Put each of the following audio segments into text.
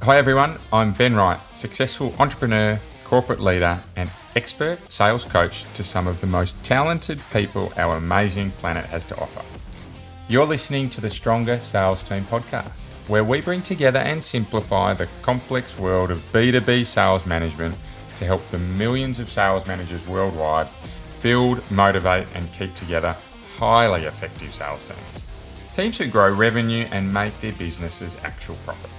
Hi everyone, I'm Ben Wright, successful entrepreneur, corporate leader, and expert sales coach to some of the most talented people our amazing planet has to offer. You're listening to the Stronger Sales Team podcast, where we bring together and simplify the complex world of B2B sales management to help the millions of sales managers worldwide build, motivate, and keep together highly effective sales teams. Teams who grow revenue and make their businesses actual profits.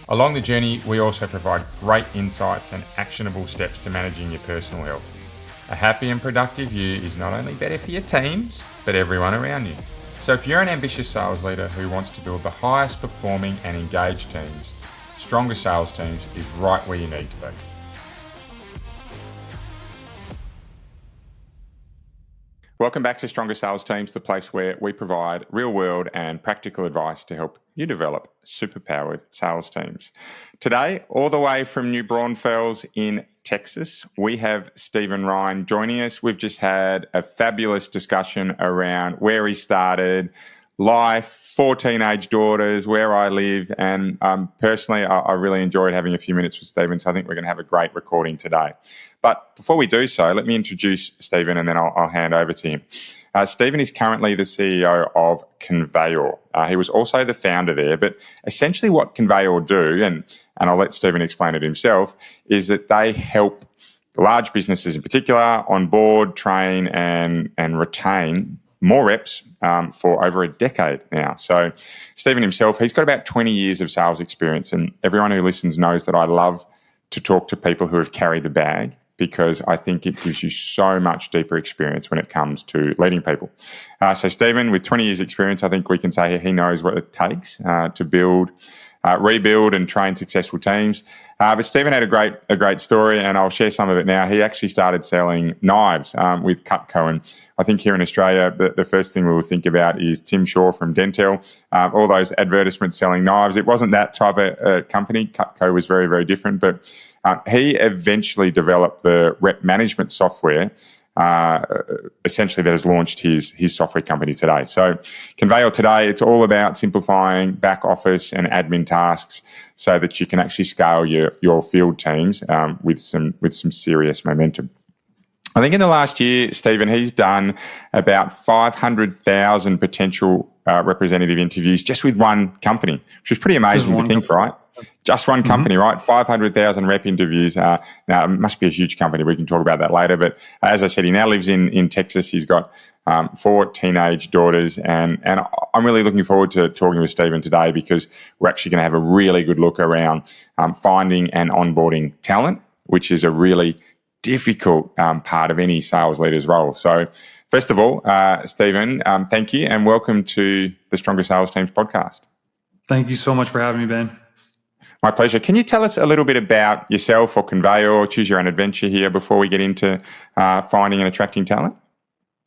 Along the journey, we also provide great insights and actionable steps to managing your personal health. A happy and productive you is not only better for your teams, but everyone around you. So if you're an ambitious sales leader who wants to build the highest performing and engaged teams, Stronger Sales Teams is right where you need to be. Welcome back to Stronger Sales Teams, the place where we provide real-world and practical advice to help you develop superpowered sales teams. Today, all the way from New Braunfels in Texas, we have Stephen Rhyne joining us. We've just had a fabulous discussion around where he started, life, 4 teenage daughters, where I live, and personally, I really enjoyed having a few minutes with Stephen, so I think we're going to have a great recording today. But before we do so, let me introduce Stephen and then I'll hand over to him. Stephen is currently the CEO of ConveYour. He was also the founder there, but essentially what ConveYour do, and I'll let Stephen explain it himself, is that they help large businesses in particular onboard, train and retain more reps for over a decade now. So Stephen himself, he's got about 20 years of sales experience, and everyone who listens knows that I love to talk to people who have carried the bag, because I think it gives you so much deeper experience when it comes to leading people. So Stephen, with 20 years experience, I think we can say he knows what it takes to build, rebuild and train successful teams. But Stephen had a great story, and I'll share some of it now. He actually started selling knives with Cutco, and I think here in Australia, the first thing we will think about is Tim Shaw from Dentel, all those advertisements selling knives. It wasn't that type of company. Cutco was very, very different, but he eventually developed the rep management software, essentially that has launched his software company today. So ConveYour today, it's all about simplifying back office and admin tasks so that you can actually scale your field teams with some serious momentum. I think in the last year, Stephen, he's done about 500,000 potential representative interviews just with one company, which is pretty amazing to think, right? Just one company, right? 500,000 rep interviews. Now, it must be a huge company. We can talk about that later. But as I said, he now lives in Texas. He's got 4 teenage daughters. And I'm really looking forward to talking with Stephen today, because we're actually going to have a really good look around finding and onboarding talent, which is a really difficult part of any sales leader's role. So first of all, Stephen, thank you and welcome to the Stronger Sales Teams podcast. Thank you so much for having me, Ben. My pleasure. Can you tell us a little bit about yourself or ConveYour, choose your own adventure here, before we get into finding and attracting talent?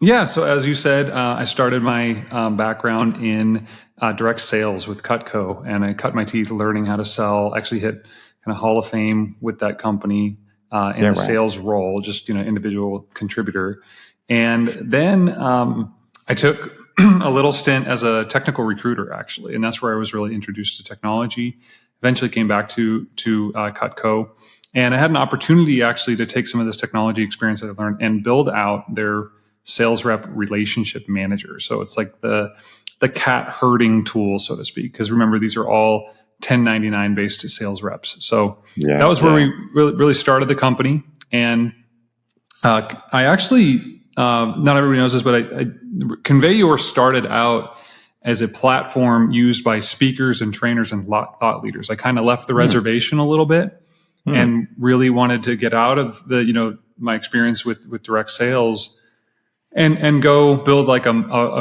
Yeah, so as you said, I started my background in direct sales with Cutco, and I cut my teeth learning how to sell, actually hit kind of Hall of Fame with that company in the sales role, just individual contributor. And then I took a little stint as a technical recruiter, actually, and that's where I was really introduced to technology. Eventually came back to Cutco, and I had an opportunity actually to take some of this technology experience that I've learned and build out their sales rep relationship manager. So it's like the cat herding tool, so to speak, because remember, these are all 1099 based sales reps. So that was where we really started the company. And I actually, not everybody knows this, but ConveYour started out as a platform used by speakers and trainers and thought leaders. I kind of left the reservation a little bit and really wanted to get out of my experience with direct sales and go build like a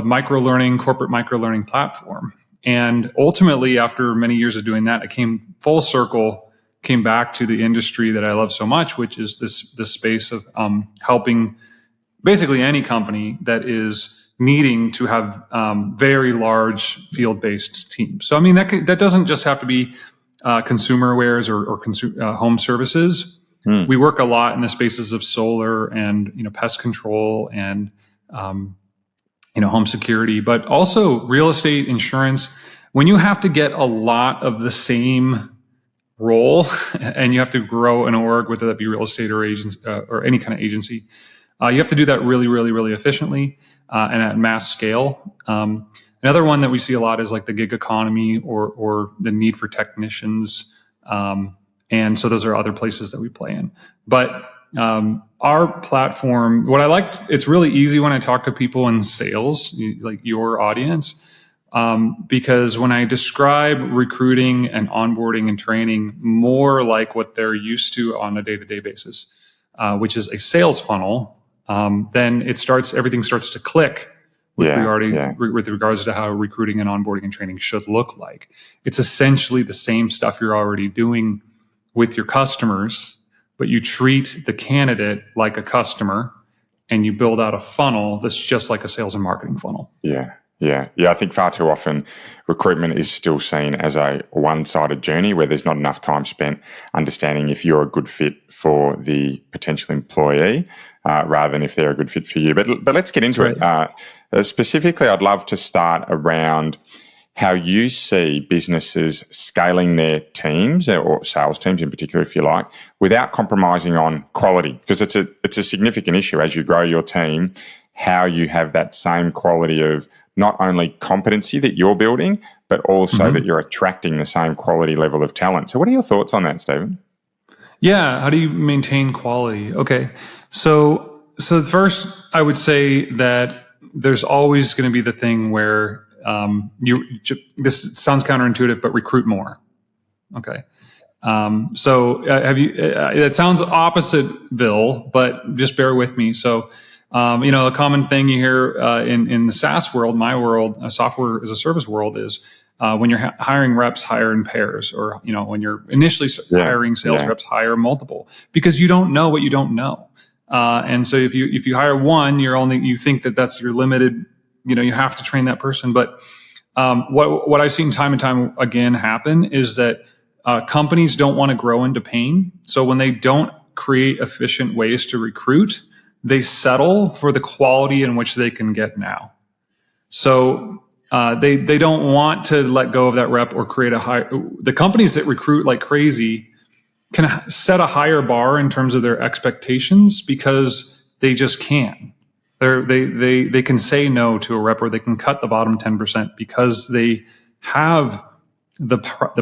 micro-learning, corporate micro-learning platform. And ultimately, after many years of doing that, I came full circle, came back to the industry that I love so much, which is this space of helping basically any company that is needing to have very large field-based teams. So, I mean, that doesn't just have to be consumer wares or home services. We work a lot in the spaces of solar and pest control and home security, but also real estate, insurance. When you have to get a lot of the same role and you have to grow an org, whether that be real estate or agents or any kind of agency, you have to do that really, really, really efficiently and at mass scale. Another one that we see a lot is like the gig economy or the need for technicians. And so those are other places that we play in. But our platform, what I liked, it's really easy when I talk to people in sales, like your audience, because when I describe recruiting and onboarding and training more like what they're used to on a day-to-day basis, which is a sales funnel, then everything starts to click with regards to how recruiting and onboarding and training should look like. It's essentially the same stuff you're already doing with your customers, but you treat the candidate like a customer and you build out a funnel that's just like a sales and marketing funnel. Yeah. I think far too often recruitment is still seen as a one-sided journey where there's not enough time spent understanding if you're a good fit for the potential employee rather than if they're a good fit for you. But let's get into it. Specifically, I'd love to start around how you see businesses scaling their teams or sales teams in particular, if you like, without compromising on quality, because it's a significant issue as you grow your team, how you have that same quality of not only competency that you're building, but also that you're attracting the same quality level of talent. So what are your thoughts on that, Stephen? Yeah, how do you maintain quality? Okay, so first I would say that there's always going to be the thing where this sounds counterintuitive, but recruit more. Okay. So have you, it sounds oppositeville, but just bear with me. So, a common thing you hear in the SaaS world, my world, software as a service world, is when you're hiring reps, hire in pairs, or when you're initially hiring sales reps, hire multiple, because you don't know what you don't know. And so if you hire one, you think that's your limited. You have to train that person. But what I've seen time and time again happen is that companies don't want to grow into pain. So when they don't create efficient ways to recruit, they settle for the quality in which they can get now. So they don't want to let go of that rep or create the companies that recruit like crazy can set a higher bar in terms of their expectations because they just can. They can say no to a rep, or they can cut the bottom 10% because they have the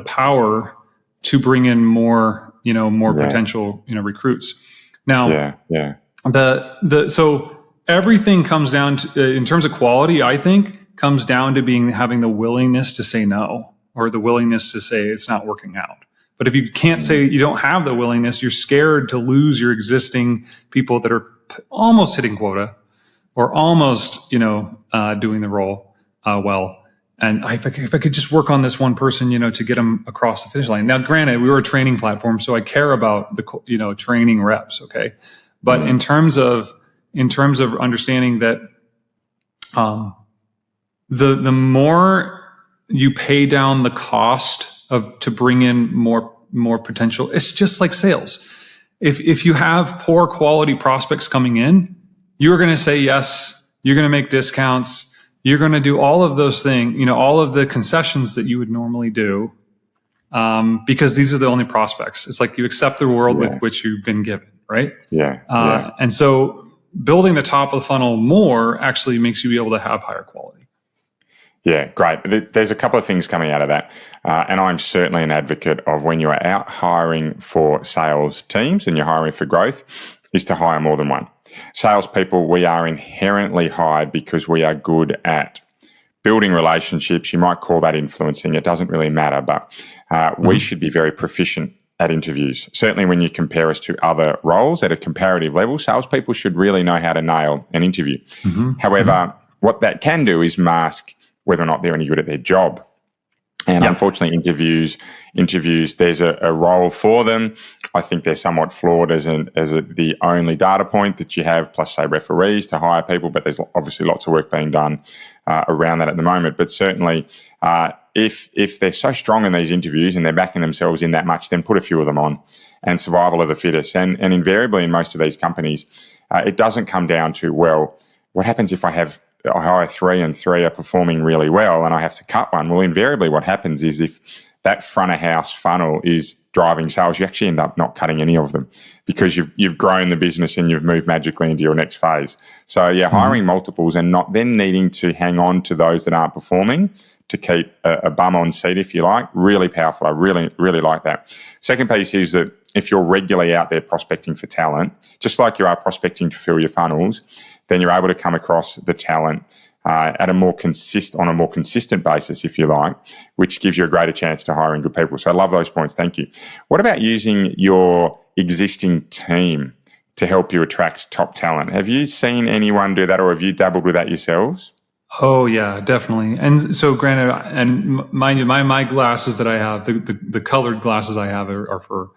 power to bring in more potential recruits. Now, so everything comes down to, in terms of quality, I think comes down to having the willingness to say no, or the willingness to say it's not working out. But if you can't say, you don't have the willingness, you're scared to lose your existing people that are almost hitting quota, or almost, doing the role well. And if I could just work on this one person, to get them across the finish line. Now, granted, we were a training platform, so I care about the, training reps. Okay, but in terms of understanding that, the more you pay down the cost to bring in more potential, it's just like sales. If you have poor quality prospects coming in, you're going to say yes, you're going to make discounts, you're going to do all of those things, all of the concessions that you would normally do, because these are the only prospects. It's like you accept the world with which you've been given, right? And so building the top of the funnel more actually makes you be able to have higher quality. Yeah, great. There's a couple of things coming out of that. And I'm certainly an advocate of, when you are out hiring for sales teams and you're hiring for growth, is to hire more than one. Salespeople, we are inherently hired because we are good at building relationships. You might call that influencing. It doesn't really matter, but we should be very proficient at interviews. Certainly when you compare us to other roles at a comparative level, salespeople should really know how to nail an interview. However, what that can do is mask whether or not they're any good at their job. And unfortunately, interviews, there's a role for them. I think they're somewhat flawed as the only data point that you have, plus, say, referees to hire people. But there's obviously lots of work being done around that at the moment. But certainly, if they're so strong in these interviews and they're backing themselves in that much, then put a few of them on. And survival of the fittest. And invariably in most of these companies, it doesn't come down to, well, what happens if I hire three and three are performing really well and I have to cut one? Well, invariably what happens is, if that front of house funnel is driving sales, you actually end up not cutting any of them because you've grown the business and you've moved magically into your next phase. So yeah, hiring multiples and not then needing to hang on to those that aren't performing to keep a bum on seat, if you like, really powerful. I really, really like that. Second piece is that if you're regularly out there prospecting for talent, just like you are prospecting to fill your funnels, then you're able to come across the talent on a more consistent basis, if you like, which gives you a greater chance to hiring good people. So I love those points. Thank you. What about using your existing team to help you attract top talent? Have you seen anyone do that, or have you dabbled with that yourselves? Oh yeah, definitely. And so granted, and mind you, my glasses that I have, the colored glasses I have are for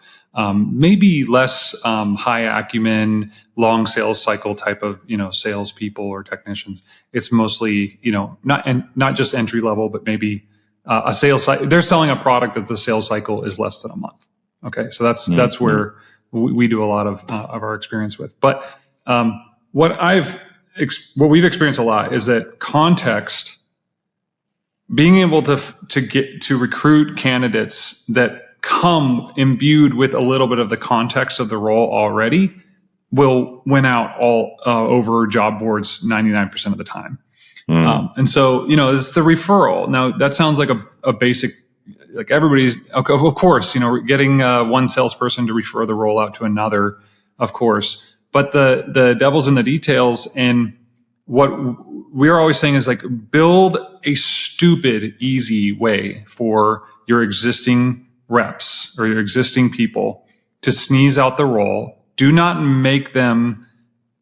maybe less high acumen, long sales cycle type of, salespeople or technicians. It's mostly, not just entry level, but maybe a sales cycle. They're selling a product that the sales cycle is less than a month. Okay, so that's where we do a lot of our experience with. But what we've experienced a lot is that context, being able to get to recruit candidates that come imbued with a little bit of the context of the role already, will win out all over job boards 99% of the time. And so, it's the referral. Now that sounds like a basic, like everybody's, of course, getting one salesperson to refer the role out to another, of course. But the devil's in the details, and what we're always saying is like, build a stupid, easy way for your existing reps or your existing people to sneeze out the role. Do not make them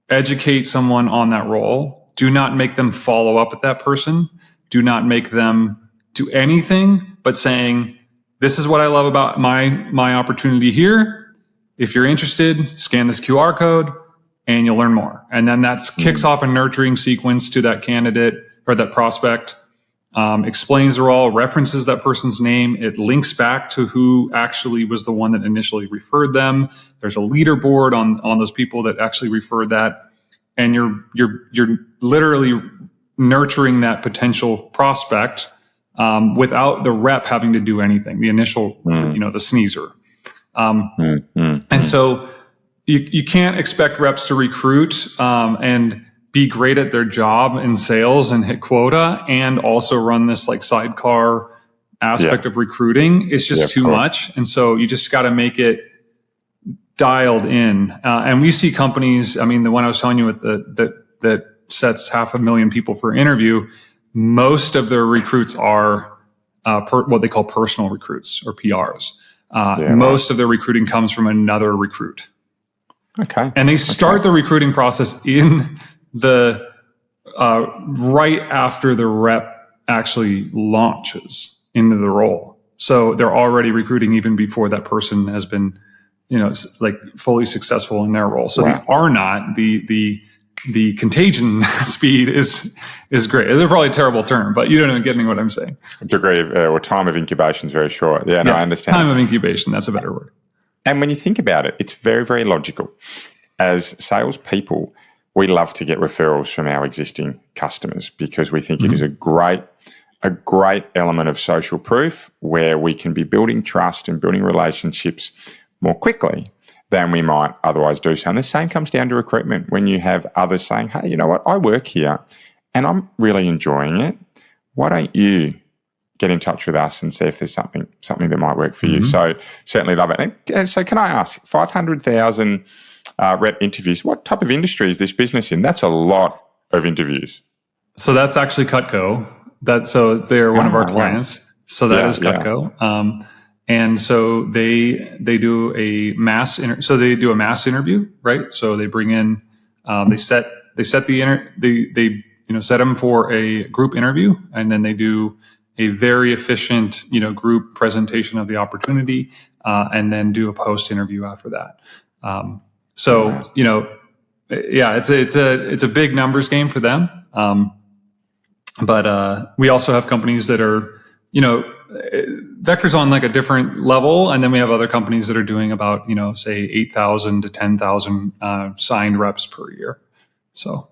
educate someone on that role. Do not make them follow up with that person. Do not make them do anything but saying, this is what I love about my opportunity here. If you're interested, scan this QR code and you'll learn more. And then that kicks off a nurturing sequence to that candidate or that prospect, explains the role, references that person's name. It links back to who actually was the one that initially referred them. There's a leaderboard on those people that actually referred that. And you're literally nurturing that potential prospect without the rep having to do anything, the initial, the sneezer. And so you can't expect reps to recruit and be great at their job in sales and hit quota and also run this like sidecar aspect of recruiting. It's just too much. And so you just got to make it dialed in. And we see companies, I mean, the one I was telling you with that sets 500,000 people for interview, most of their recruits are what they call personal recruits or PRs. Most of their recruiting comes from another recruit. Okay. And they start the recruiting process in the right after the rep actually launches into the role. So they're already recruiting even before that person has been, like fully successful in their role. So they are not the contagion speed is great. It's probably a terrible term, but you don't get me what I'm saying. Degree of or time of incubation is very short. Yeah, no, I understand. Time of incubation, that's a better word. And when you think about it, it's very, very logical. As salespeople, we love to get referrals from our existing customers because we think it is a great element of social proof where we can be building trust and building relationships more quickly than we might otherwise do so. And the same comes down to recruitment. When you have others saying, hey, you know what, I work here and I'm really enjoying it. Why don't you get in touch with us and see if there's something that might work for you? So certainly love it. And so can I ask, 500,000 rep interviews, what type of industry is this business in? That's a lot of interviews. So that's actually Cutco. So they're one of our clients. So that is Cutco. And so they do a mass interview, right? So they bring in, they set them for a group interview, and then they do a very efficient, group presentation of the opportunity, and then do a post interview after that. It's a big numbers game for them. But we also have companies that are, Vector's on like a different level. And then we have other companies that are doing about, say 8,000 to 10,000 signed reps per year. So.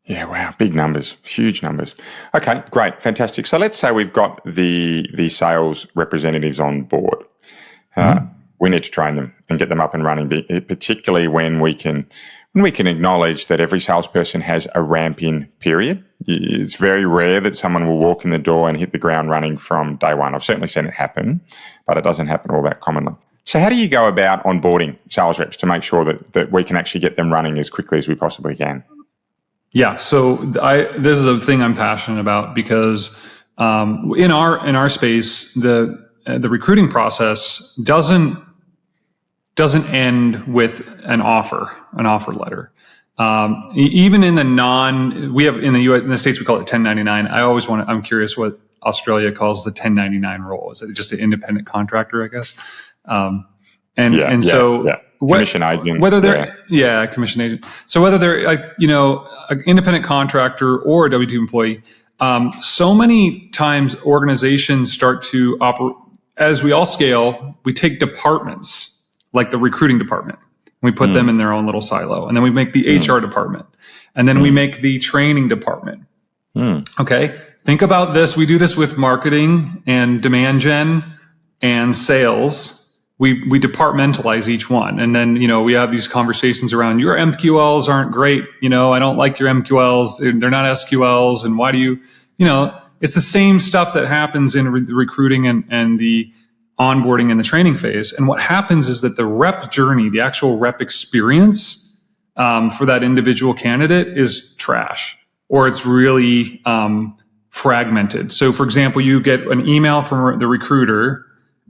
Yeah, wow, big numbers, huge numbers. Okay, great, fantastic. So let's say we've got the sales representatives on board. We need to train them and get them up and running, particularly when we can acknowledge that every salesperson has a ramp-in period. It's very rare that someone will walk in the door and hit the ground running from day one. I've certainly seen it happen, but it doesn't happen all that commonly. So how do you go about onboarding sales reps to make sure that we can actually get them running as quickly as we possibly can? Yeah, so this is a thing I'm passionate about because in our space, the recruiting process doesn't end with an offer letter. Even in we have in the U.S. in the States we call it 1099. I'm curious what Australia calls the 1099 role. Is it just an independent contractor, I guess? Commission agent. Whether they're commission agent. So whether they're an independent contractor or a W-2 employee, so many times organizations start to operate as we all scale. We take departments like the recruiting department, we put them in their own little silo, and then we make the HR department, and then we make the training department. Okay, think about this. We do this with marketing and demand gen and sales. We departmentalize each one. And then, we have these conversations around your MQLs aren't great. I don't like your MQLs. They're not SQLs. And why do you, it's the same stuff that happens in the recruiting and the onboarding and the training phase. And what happens is that the rep journey, the actual rep experience for that individual candidate is trash, or it's really fragmented. So for example, you get an email from the recruiter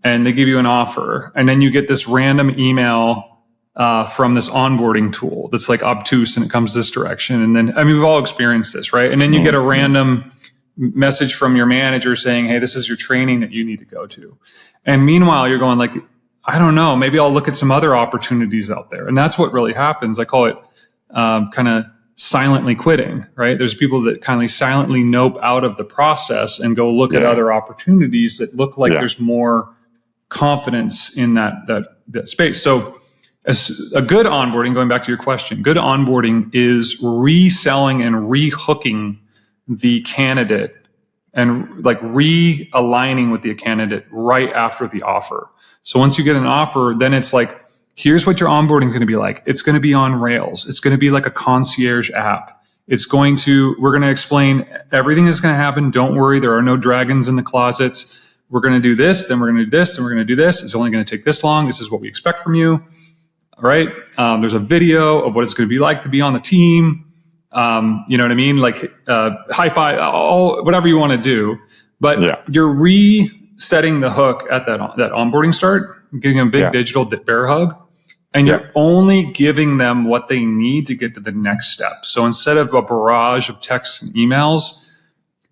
and they give you an offer, and then you get this random email from this onboarding tool that's like obtuse and it comes this direction. And then, we've all experienced this, right? And then you get a random message from your manager saying, hey, this is your training that you need to go to. And meanwhile, you're going like, I don't know, maybe I'll look at some other opportunities out there. And that's what really happens. I call it kind of silently quitting, right? There's people that kind of silently nope out of the process and go look at other opportunities that look like there's more confidence in that space. So as a good onboarding, going back to your question, good onboarding is reselling and rehooking the candidate and like realigning with the candidate right after the offer. So once you get an offer, then it's like, here's what your onboarding is going to be like. It's going to be on Rails. It's going to be like a concierge app. We're going to explain everything that's going to happen. Don't worry. There are no dragons in the closets. We're going to do this, then we're going to do this, and we're going to do this. It's only going to take this long. This is what we expect from you. All right. There's a video of what it's going to be like to be on the team. You know what I mean? Like high five, whatever you want to do. But you're resetting the hook at that onboarding start, giving them a big digital bear hug, and you're only giving them what they need to get to the next step. So instead of a barrage of texts and emails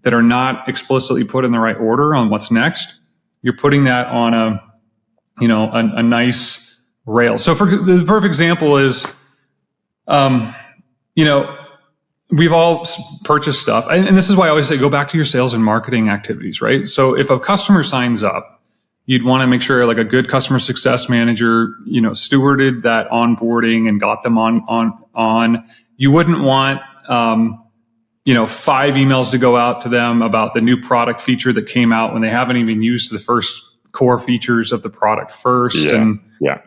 that are not explicitly put in the right order on what's next, you're putting that on a nice rail. So for the perfect example is, we've all purchased stuff. And this is why I always say, go back to your sales and marketing activities, right? So if a customer signs up, you'd want to make sure like a good customer success manager, stewarded that onboarding and got them on. You wouldn't want, 5 emails to go out to them about the new product feature that came out when they haven't even used the first core features of the product first and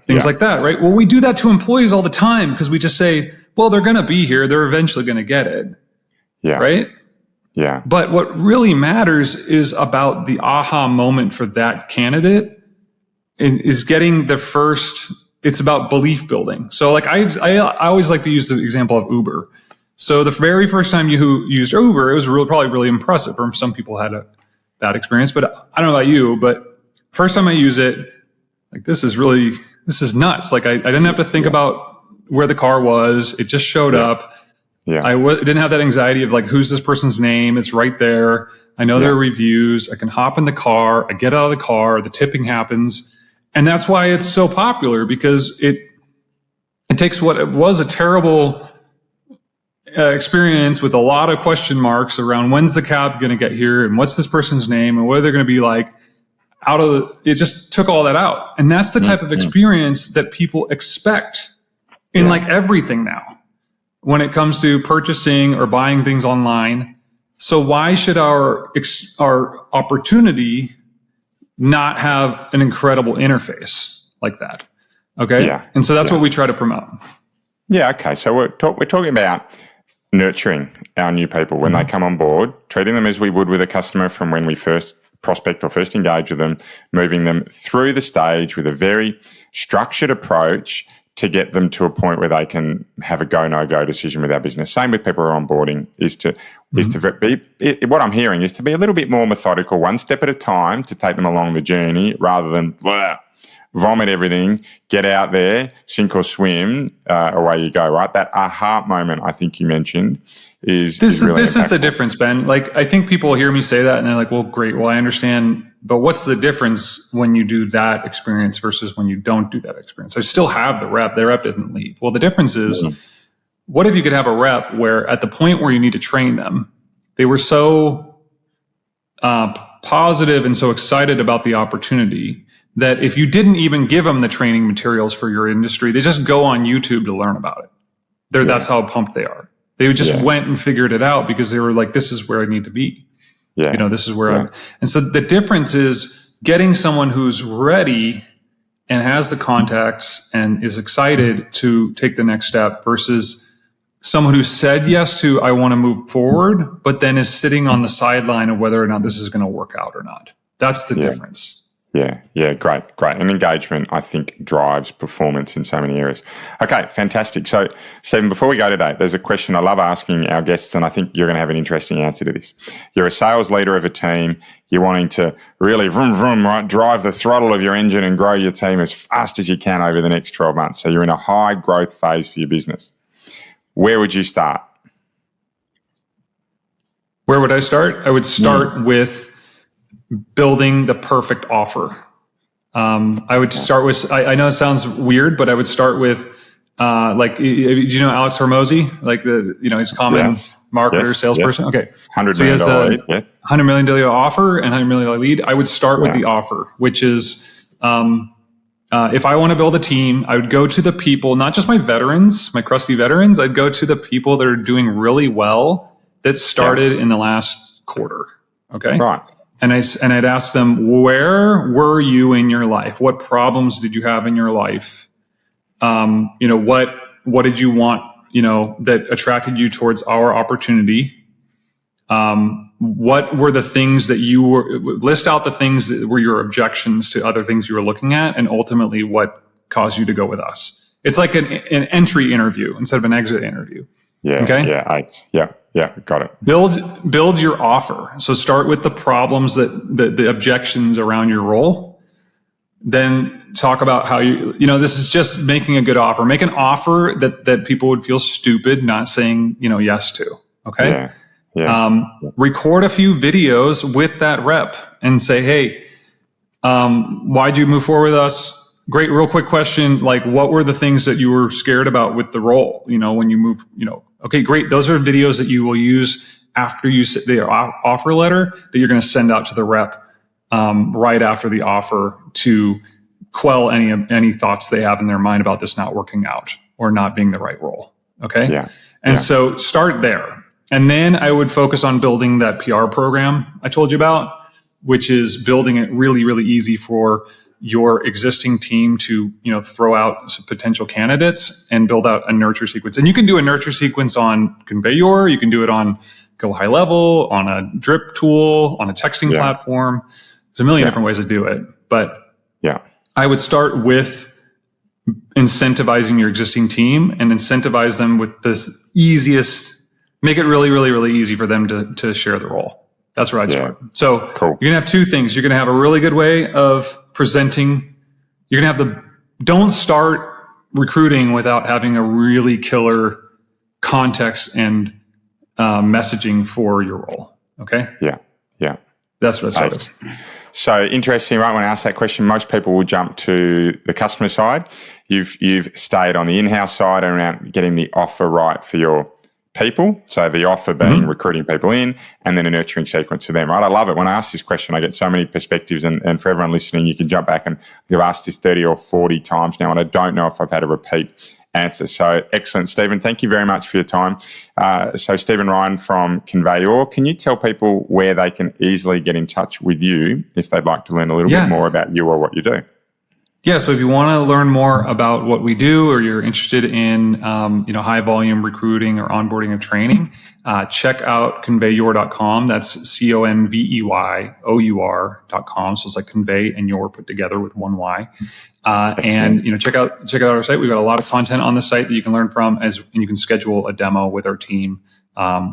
things like that, right? Well, we do that to employees all the time because we just say, well, they're going to be here. They're eventually going to get it. Yeah. Right? Yeah. But what really matters is about the aha moment for that candidate is getting the first, it's about belief building. So like I always like to use the example of Uber. So the very first time you used Uber, it was probably really impressive. Or some people had a bad experience, but I don't know about you, but first time I use it, like this is nuts. Like I didn't have to think about where the car was. It just showed up. Yeah. I didn't have that anxiety of like, who's this person's name? It's right there. I know their reviews. I can hop in the car. I get out of the car. The tipping happens. And that's why it's so popular, because it takes what was a terrible experience with a lot of question marks around when's the cab going to get here and what's this person's name and what are they going to be like it just took all that out. And that's the type of experience that people expect in like everything now. when it comes to purchasing or buying things online. So why should our opportunity not have an incredible interface like that? Okay. Yeah. And so that's what we try to promote. Yeah. Okay. So we're talking about nurturing our new people when they come on board, treating them as we would with a customer from when we first prospect or first engage with them, moving them through the stage with a very structured approach to get them to a point where they can have a go, no go decision with our business. Same with people who are onboarding is to be, what I'm hearing is to be a little bit more methodical, one step at a time to take them along the journey rather than vomit everything, get out there, sink or swim, away you go, right? That aha moment I think you mentioned is really this is the difference, Ben. Like, I think people hear me say that and they're like, well, great. Well, I understand. But what's the difference when you do that experience versus when you don't do that experience? I still have the rep. The rep didn't leave. Well, the difference is, what if you could have a rep where at the point where you need to train them, they were so positive and so excited about the opportunity that if you didn't even give them the training materials for your industry, they just go on YouTube to learn about it. That's how pumped they are. They just went and figured it out because they were like, this is where I need to be. Yeah. This is where I'm. And so the difference is getting someone who's ready and has the contacts and is excited to take the next step versus someone who said yes to, I want to move forward, but then is sitting on the sideline of whether or not this is going to work out or not. That's the difference. Yeah, great. And engagement, I think, drives performance in so many areas. Okay, fantastic. So, Stephen, before we go today, there's a question I love asking our guests, and I think you're going to have an interesting answer to this. You're a sales leader of a team. You're wanting to really vroom, vroom, right, drive the throttle of your engine and grow your team as fast as you can over the next 12 months. So you're in a high growth phase for your business. Where would you start? Where would I start? I would start with building the perfect offer. I would start with, I know it sounds weird, but I would start with, do you know Alex Hormozy? Like he's a common marketer, salesperson. Yes. Okay. $100 million lead. Yes. $100 million offer and $100 million lead. I would start with the offer, which is, if I want to build a team, I would go to the people, not just my veterans, my crusty veterans. I'd go to the people that are doing really well that started in the last quarter. Okay. Right. And I'd ask them, where were you in your life? What problems did you have in your life? What did you want, that attracted you towards our opportunity? What were the things that list out the things that were your objections to other things you were looking at, and ultimately what caused you to go with us? It's like an entry interview instead of an exit interview. Yeah. Okay. Yeah. Got it. Build your offer. So start with the problems the objections around your role. Then talk about how this is just making a good offer. Make an offer that people would feel stupid not saying, yes to. Okay. Yeah. Record a few videos with that rep and say, hey, why'd you move forward with us? Great. Real quick question. Like, what were the things that you were scared about with the role? When you moved, okay, great. Those are videos that you will use after you sit the offer letter that you're going to send out to the rep, right after the offer to quell any thoughts they have in their mind about this not working out or not being the right role. Okay. Yeah. And so start there. And then I would focus on building that PR program I told you about, which is building it really, really easy for your existing team to, throw out some potential candidates and build out a nurture sequence. And you can do a nurture sequence on ConveYour. You can do it on Go High Level, on a drip tool, on a texting platform. There's a million different ways to do it. But I would start with incentivizing your existing team and incentivize them with this make it really, really, really easy for them to share the role. That's where I'd start. So cool. You're going to have two things. You're going to have a really good way of presenting. You're going to have don't start recruiting without having a really killer context and messaging for your role. Okay. Yeah. That's what I started. So interesting, right? When I ask that question, most people will jump to the customer side. You've stayed on the in-house side around getting the offer right for your people. So the offer being recruiting people in, and then a nurturing sequence for them, right? I love it. When I ask this question, I get so many perspectives, and for everyone listening, you can jump back and you've asked this 30 or 40 times now, and I don't know if I've had a repeat answers. So excellent, Stephen. Thank you very much for your time. So Stephen Rhyne from ConveYour, can you tell people where they can easily get in touch with you if they'd like to learn a little bit more about you or what you do? Yeah, so if you want to learn more about what we do, or you're interested in high volume recruiting or onboarding and training, check out ConveYour.com. That's ConveYour.com. So it's like convey and your put together with one Y. And check out our site. We've got a lot of content on the site that you can learn from, and you can schedule a demo with our team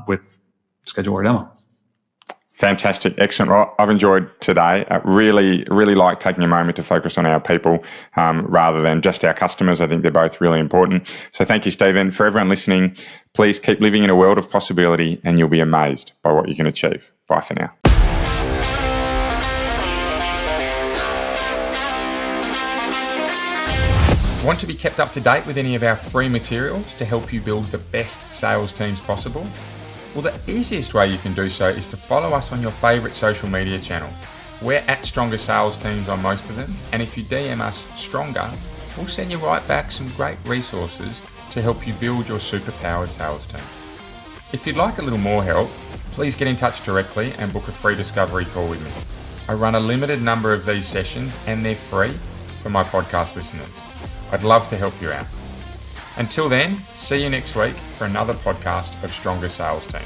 with Schedule Our Demo. Fantastic. Excellent. Well, I've enjoyed today. I really like taking a moment to focus on our people rather than just our customers. I think they're both really important. So thank you, Stephen. For everyone listening, please keep living in a world of possibility and you'll be amazed by what you can achieve. Bye for now. Want to be kept up to date with any of our free materials to help you build the best sales teams possible? Well, the easiest way you can do so is to follow us on your favourite social media channel. We're at Stronger Sales Teams on most of them, and if you DM us Stronger, we'll send you right back some great resources to help you build your superpowered sales team. If you'd like a little more help, please get in touch directly and book a free discovery call with me. I run a limited number of these sessions and they're free for my podcast listeners. I'd love to help you out. Until then, see you next week for another podcast of Stronger Sales Teams.